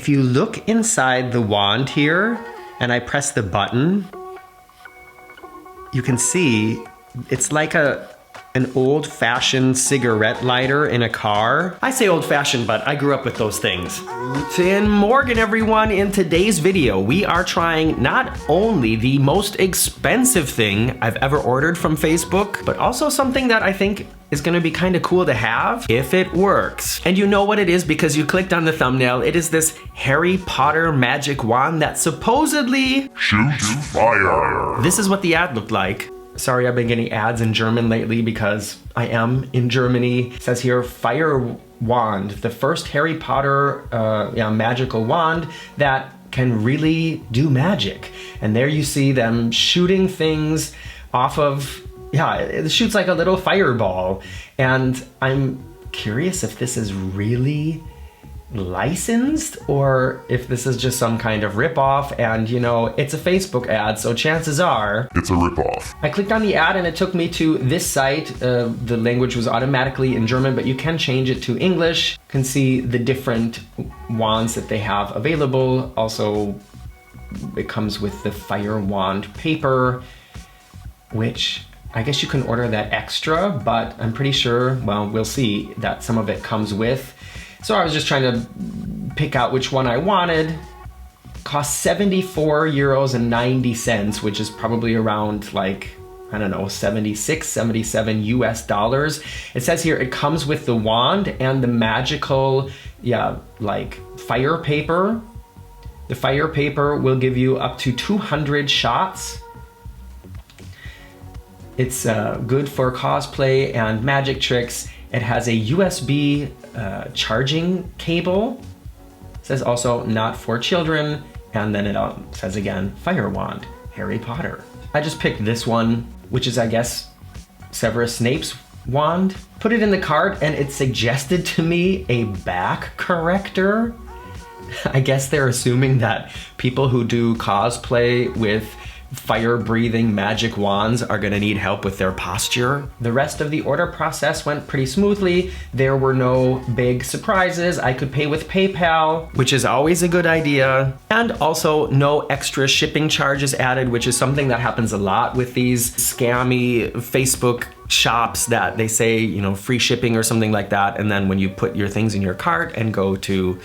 If you look inside the wand here and I press the button, you can see it's like an old-fashioned cigarette lighter in a car. I say old-fashioned, but I grew up with those things. Guten Morgen, everyone. In today's video, we are trying not only the most expensive thing I've ever ordered from Facebook, but also something that I think is gonna be kind of cool to have if it works. And you know what it is because you clicked on the thumbnail. It is this Harry Potter magic wand that supposedly shoots fire. This is what the ad looked like. Sorry, I've been getting ads in German lately because I am in Germany. It says here, Fire Wand, the first Harry Potter magical wand that can really do magic. And there you see them shooting things off of, it shoots like a little fireball. And I'm curious if this is really licensed or if this is just some kind of ripoff. And you know, it's a Facebook ad, so chances are it's a ripoff. I clicked on the ad and it took me to this site. The language was automatically in German, but you can change it to English. You can see the different wands that they have available. Also, it comes with the Fire Wand paper, which I guess you can order that extra, but I'm pretty sure, well, we'll see that some of it comes with. So I was just trying to pick out which one I wanted. Cost 74 euros and 90 cents, which is probably around like, I don't know, 76, 77 US dollars. It says here it comes with the wand and the magical, like fire paper. The fire paper will give you up to 200 shots. It's good for cosplay and magic tricks. It has a USB charging cable. It says also not for children. And then it says again, Fire Wand, Harry Potter. I just picked this one, which is, I guess, Severus Snape's wand. Put it in the cart and it suggested to me a back corrector. I guess they're assuming that people who do cosplay with fire-breathing magic wands are gonna need help with their posture. The rest of the order process went pretty smoothly. There were no big surprises. I could pay with PayPal, which is always a good idea. And also no extra shipping charges added, which is something that happens a lot with these scammy Facebook shops that they say, you know, free shipping or something like that. And then when you put your things in your cart and go to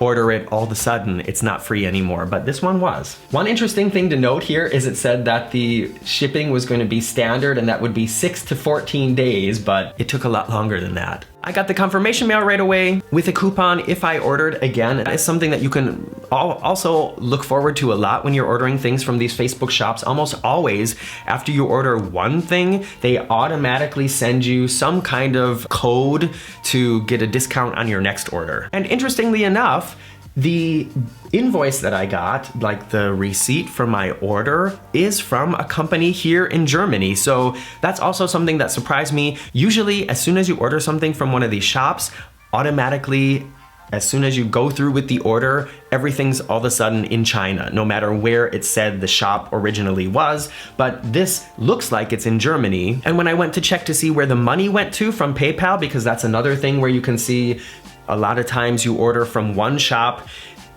order it, all of a sudden it's not free anymore, but this one was. One interesting thing to note here is it said that the shipping was going to be standard and that would be 6 to 14 days, but it took a lot longer than that. I got the confirmation mail right away with a coupon if I ordered again. It's something that you can also look forward to a lot when you're ordering things from these Facebook shops. Almost always, after you order one thing, they automatically send you some kind of code to get a discount on your next order. And interestingly enough, the invoice that I got, like the receipt for my order, is from a company here in Germany. So that's also something that surprised me. Usually, as soon as you order something from one of these shops, automatically, as soon as you go through with the order, everything's all of a sudden in China, no matter where it said the shop originally was. But this looks like it's in Germany. And when I went to check to see where the money went to from PayPal, because that's another thing where you can see a lot of times you order from one shop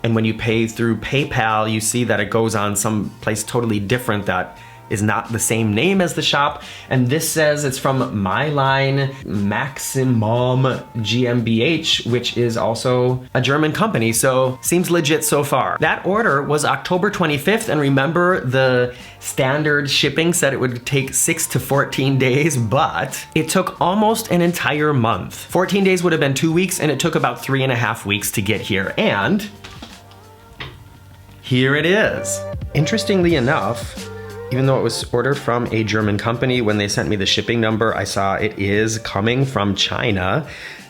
and when you pay through PayPal, you see that it goes on some place totally different that is not the same name as the shop. And this says it's from MyLine Maximum GmbH, which is also a German company. So seems legit so far. That order was October 25th. And remember, the standard shipping said it would take 6 to 14 days, but it took almost an entire month. 14 days would have been 2 weeks and it took about 3.5 weeks to get here. And here it is. Interestingly enough, even though it was ordered from a German company, when they sent me the shipping number, I saw it is coming from China.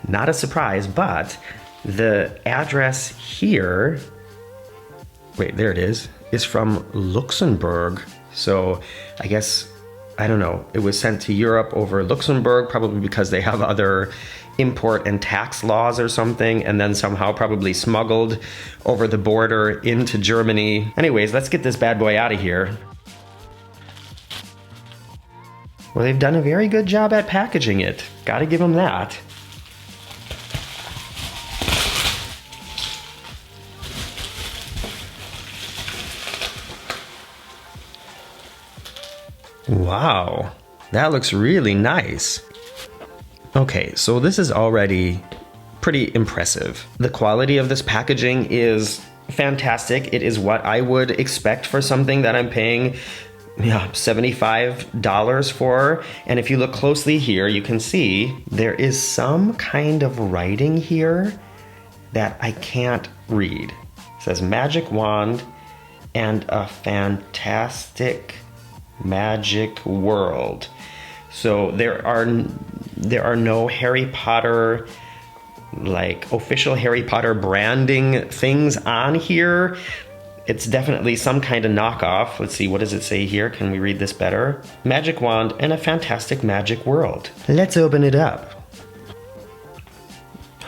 Not a surprise, but the address here, wait, there it is from Luxembourg. So I guess, I don't know, it was sent to Europe over Luxembourg, probably because they have other import and tax laws or something, and then somehow probably smuggled over the border into Germany. Anyways, let's get this bad boy out of here. Well, they've done a very good job at packaging it. Gotta give them that. Wow, that looks really nice. Okay, so this is already pretty impressive. The quality of this packaging is fantastic. It is what I would expect for something that I'm paying $75 for. And if you look closely here, you can see there is some kind of writing here that I can't read. It says magic wand and a fantastic magic world. So there are no Harry Potter, like official Harry Potter branding things on here. It's definitely some kind of knockoff. Let's see, what does it say here? Can we read this better? Magic wand and a fantastic magic world. Let's open it up.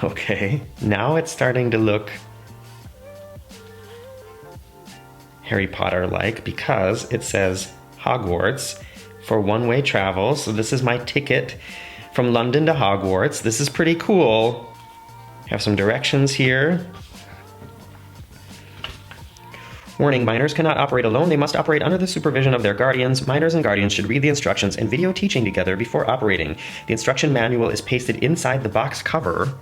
Okay, now it's starting to look Harry Potter-like because it says Hogwarts for one-way travel. So this is my ticket from London to Hogwarts. This is pretty cool. Have some directions here. Warning, minors cannot operate alone. They must operate under the supervision of their guardians. Minors and guardians should read the instructions and video teaching together before operating. The instruction manual is pasted inside the box cover.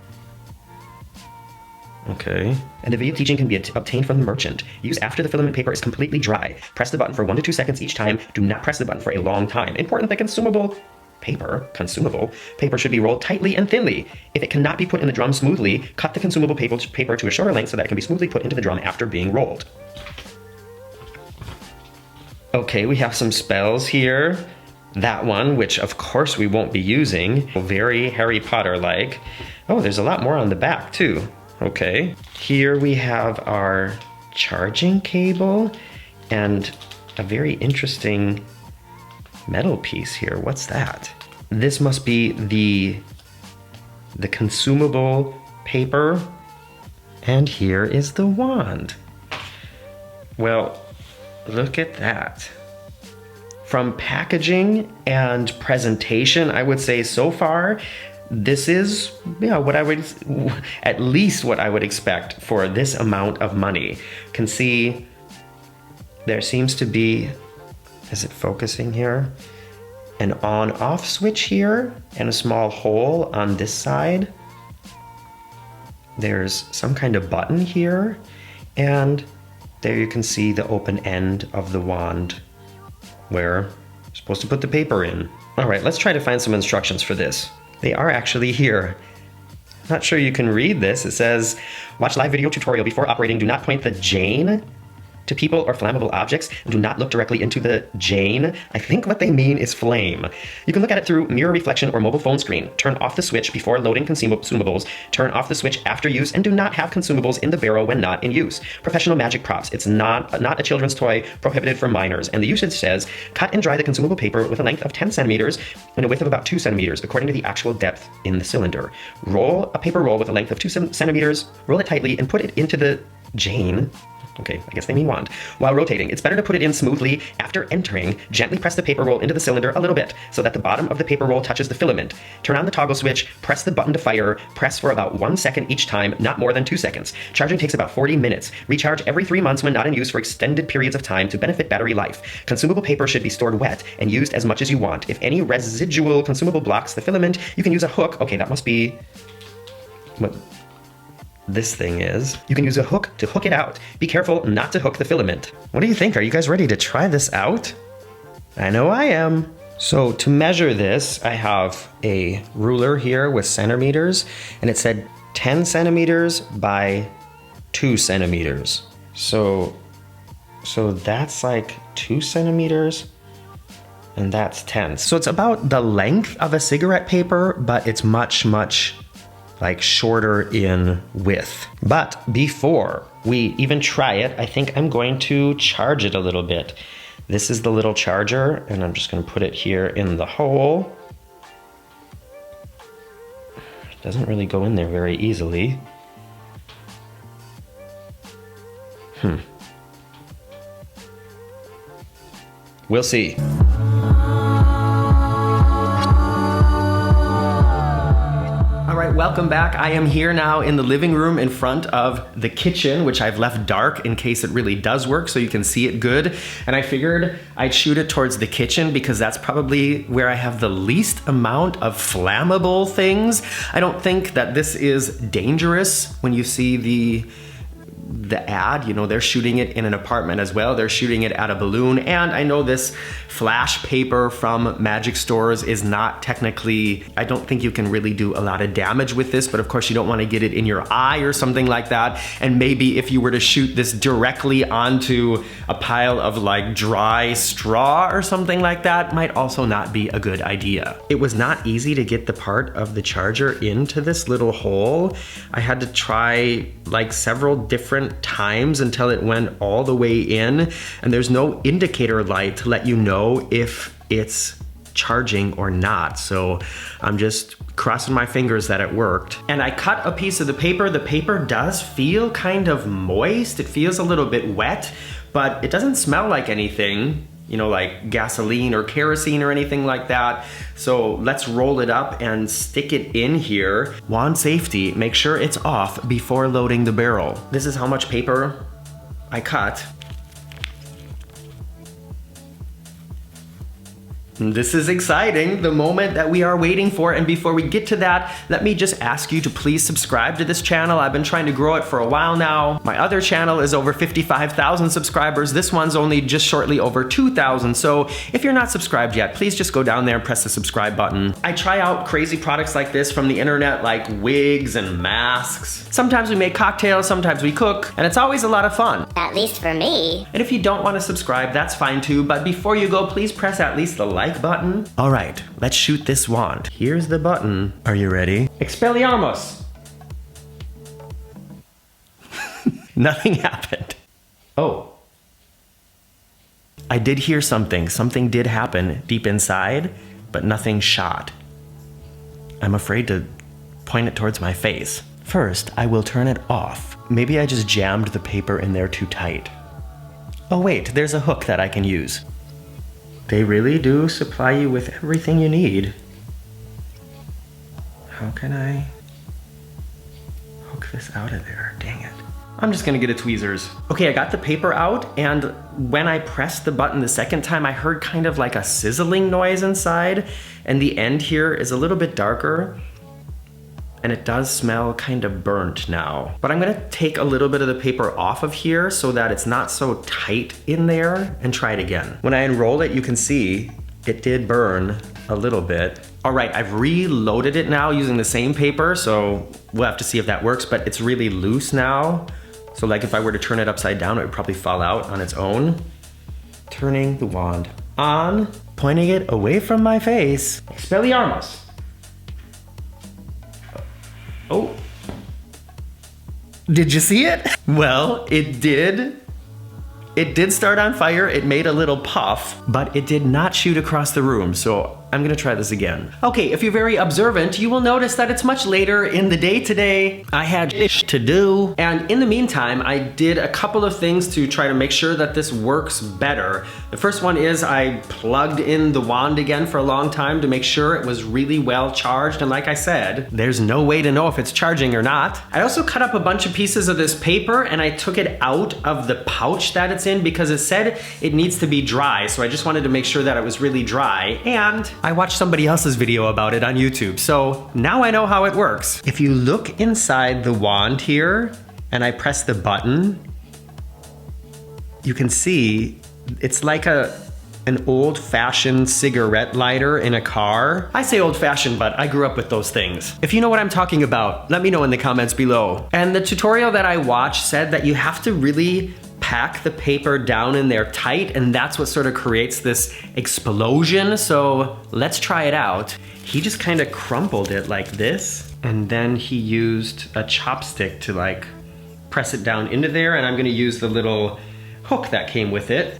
Okay. And the video teaching can be obtained from the merchant. Use after the filament paper is completely dry. Press the button for 1 to 2 seconds each time. Do not press the button for a long time. Important that consumable paper should be rolled tightly and thinly. If it cannot be put in the drum smoothly, cut the consumable paper to a shorter length so that it can be smoothly put into the drum after being rolled. Okay, we have some spells here. That one, which of course we won't be using. Very Harry Potter-like. Oh, there's a lot more on the back too. Okay. Here we have our charging cable and a very interesting metal piece here. What's that? This must be the consumable paper. And here is the wand. Well, look at that. From packaging and presentation, I would say so far, this is what I would, at least what I would expect for this amount of money. Can see there seems to be, is it focusing here? An on-off switch here and a small hole on this side. There's some kind of button here, and there you can see the open end of the wand where you're supposed to put the paper in. All right, let's try to find some instructions for this. They are actually here. Not sure you can read this. It says, watch live video tutorial before operating. Do not point the Jane to people or flammable objects, and do not look directly into the Jane. I think what they mean is flame. You can look at it through mirror reflection or mobile phone screen. Turn off the switch before loading consumables. Turn off the switch after use, and do not have consumables in the barrel when not in use. Professional magic props. It's not a children's toy, prohibited for minors. And the usage says, cut and dry the consumable paper with a length of 10 centimeters and a width of about 2 centimeters, according to the actual depth in the cylinder. Roll a paper roll with a length of 2 centimeters, roll it tightly, and put it into the Jane. Okay, I guess they mean wand. While rotating, it's better to put it in smoothly. After entering, gently press the paper roll into the cylinder a little bit so that the bottom of the paper roll touches the filament. Turn on the toggle switch, press the button to fire, press for about 1 second each time, not more than 2 seconds. Charging takes about 40 minutes. Recharge every 3 months when not in use for extended periods of time to benefit battery life. Consumable paper should be stored wet and used as much as you want. If any residual consumable blocks the filament, you can use a hook. Okay, that must be what this thing is. You can use a hook to hook it out. Be careful not to hook the filament. What do you think? Are you guys ready to try this out? I know I am. So to measure this, I have a ruler here with centimeters, and it said 10 centimeters by 2 centimeters. So that's like 2 centimeters, and that's 10. So it's about the length of a cigarette paper, but it's much like shorter in width. But before we even try it, I think I'm going to charge it a little bit. This is the little charger, and I'm just going to put it here in the hole. It doesn't really go in there very easily. We'll see. welcome back. I am here now in the living room in front of the kitchen, which I've left dark in case it really does work so you can see it good. And I figured I'd shoot it towards the kitchen because that's probably where I have the least amount of flammable things. I don't think that this is dangerous. When you see the ad, you know, they're shooting it in an apartment as well. They're shooting it at a balloon. And I know this flash paper from Magic Stores is not technically, I don't think you can really do a lot of damage with this, but of course you don't want to get it in your eye or something like that. And maybe if you were to shoot this directly onto a pile of like dry straw or something like that, might also not be a good idea. It was not easy to get the part of the charger into this little hole. I had to try like several different times until it went all the way in, and there's no indicator light to let you know if it's charging or not. So I'm just crossing my fingers that it worked. And I cut a piece of the paper. The paper does feel kind of moist. It feels a little bit wet, but it doesn't smell like anything, you know, like gasoline or kerosene or anything like that. So let's roll it up and stick it in here. Wand safety, make sure it's off before loading the barrel. This is how much paper I cut. This is exciting, the moment that we are waiting for. And before we get to that, let me just ask you to please subscribe to this channel. I've been trying to grow it for a while now. My other channel is over 55,000 subscribers. This one's only just shortly over 2,000. So if you're not subscribed yet, please just go down there and press the subscribe button. I try out crazy products like this from the internet, like wigs and masks. Sometimes we make cocktails, sometimes we cook, and it's always a lot of fun. At least for me. And if you don't want to subscribe, that's fine too. But before you go, please press at least the like button. All right, let's shoot this wand. Here's the button. Are you ready? Expelliarmus! Nothing happened. Oh. I did hear something. Something did happen deep inside, but nothing shot. I'm afraid to point it towards my face. First, I will turn it off. Maybe I just jammed the paper in there too tight. Oh wait, there's a hook that I can use. They really do supply you with everything you need. How can I hook this out of there? Dang it. I'm just gonna get a tweezers. Okay, I got the paper out, and when I pressed the button the second time, I heard kind of like a sizzling noise inside, and the end here is a little bit darker, and it does smell kind of burnt now. But I'm gonna take a little bit of the paper off of here so that it's not so tight in there, and try it again. When I unroll it, you can see it did burn a little bit. All right, I've reloaded it now using the same paper, so we'll have to see if that works, but it's really loose now. So like if I were to turn it upside down, it would probably fall out on its own. Turning the wand on, pointing it away from my face. Expelliarmus. Oh, did you see it? Well, it did. It did start on fire. It made a little puff, but it did not shoot across the room. So I'm gonna try this again. Okay, if you're very observant, you will notice that it's much later in the day today. I had ish to do. And in the meantime, I did a couple of things to try to make sure that this works better. The first one is I plugged in the wand again for a long time to make sure it was really well charged. And like I said, there's no way to know if it's charging or not. I also cut up a bunch of pieces of this paper and I took it out of the pouch that it's in because it said it needs to be dry. So I just wanted to make sure that it was really dry. And I watched somebody else's video about it on YouTube, so now I know how it works. If you look inside the wand here and I press the button, you can see it's like an old-fashioned cigarette lighter in a car. I say old-fashioned, but I grew up with those things. If you know what I'm talking about, let me know in the comments below. And the tutorial that I watched said that you have to really pack the paper down in there tight, and that's what sort of creates this explosion. So let's try it out. He just kind of crumpled it like this, and then he used a chopstick to like press it down into there, and I'm gonna use the little hook that came with it.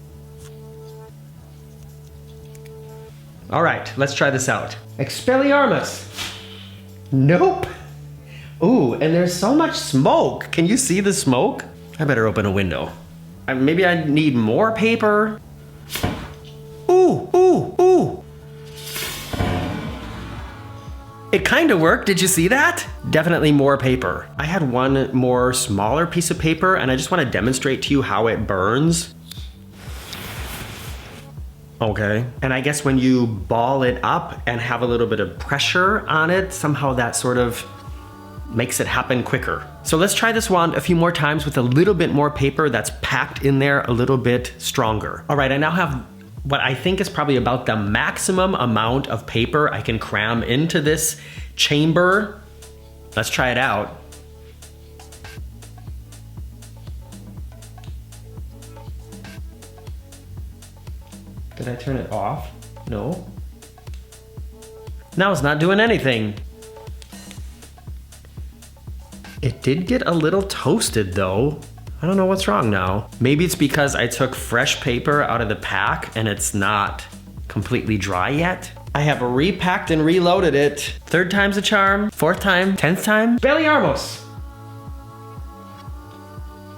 All right, let's try this out. Expelliarmus. Nope. Ooh, and there's so much smoke. Can you see the smoke? I better open a window. Maybe I need more paper. Ooh, ooh, ooh. it kind of worked. Did you see that? Definitely more paper. I had one more smaller piece of paper and I just want to demonstrate to you how it burns. Okay. And I guess when you ball it up and have a little bit of pressure on it, somehow that sort of makes it happen quicker. So let's try this wand a few more times with a little bit more paper that's packed in there a little bit stronger. All right, I now have what I think is probably about the maximum amount of paper I can cram into this chamber. Let's try it out. Did I turn it off? No. Now it's not doing anything. It did get a little toasted though. I don't know what's wrong now. Maybe it's because I took fresh paper out of the pack and it's not completely dry yet. I have repacked and reloaded it. Third time's a charm, fourth time, 10th time. Expelliarmus!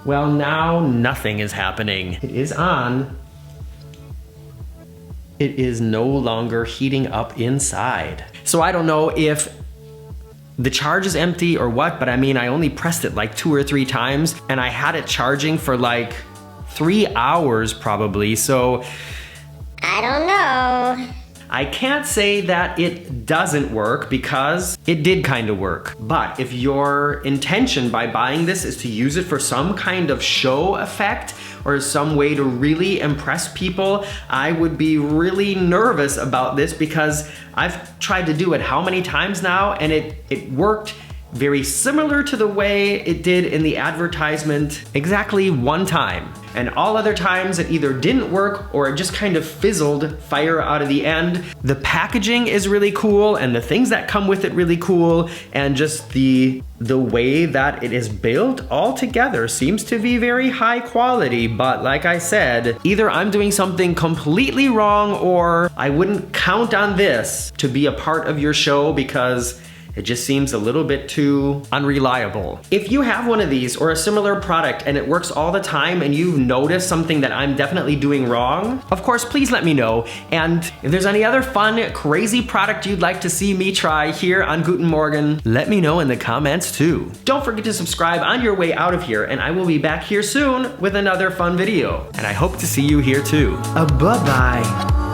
Well, now nothing is happening. It is on. It is no longer heating up inside. So I don't know if the charge is empty or what, but I mean, I only pressed it like 2 or 3 times and I had it charging for like 3 hours probably, so I don't know. I can't say that it doesn't work because it did kind of work. But if your intention by buying this is to use it for some kind of show effect or some way to really impress people, I would be really nervous about this because I've tried to do it how many times now and it worked very similar to the way it did in the advertisement exactly 1 time. And all other times it either didn't work or it just kind of fizzled fire out of the end. The packaging is really cool and the things that come with it really cool, and just the way that it is built all together seems to be very high quality. But like I said, either I'm doing something completely wrong or I wouldn't count on this to be a part of your show because it just seems a little bit too unreliable. If you have one of these or a similar product and it works all the time and you've noticed something that I'm definitely doing wrong, of course, please let me know. And if there's any other fun, crazy product you'd like to see me try here on Guten Morgen, let me know in the comments too. Don't forget to subscribe on your way out of here, and I will be back here soon with another fun video. And I hope to see you here too. Bye-bye.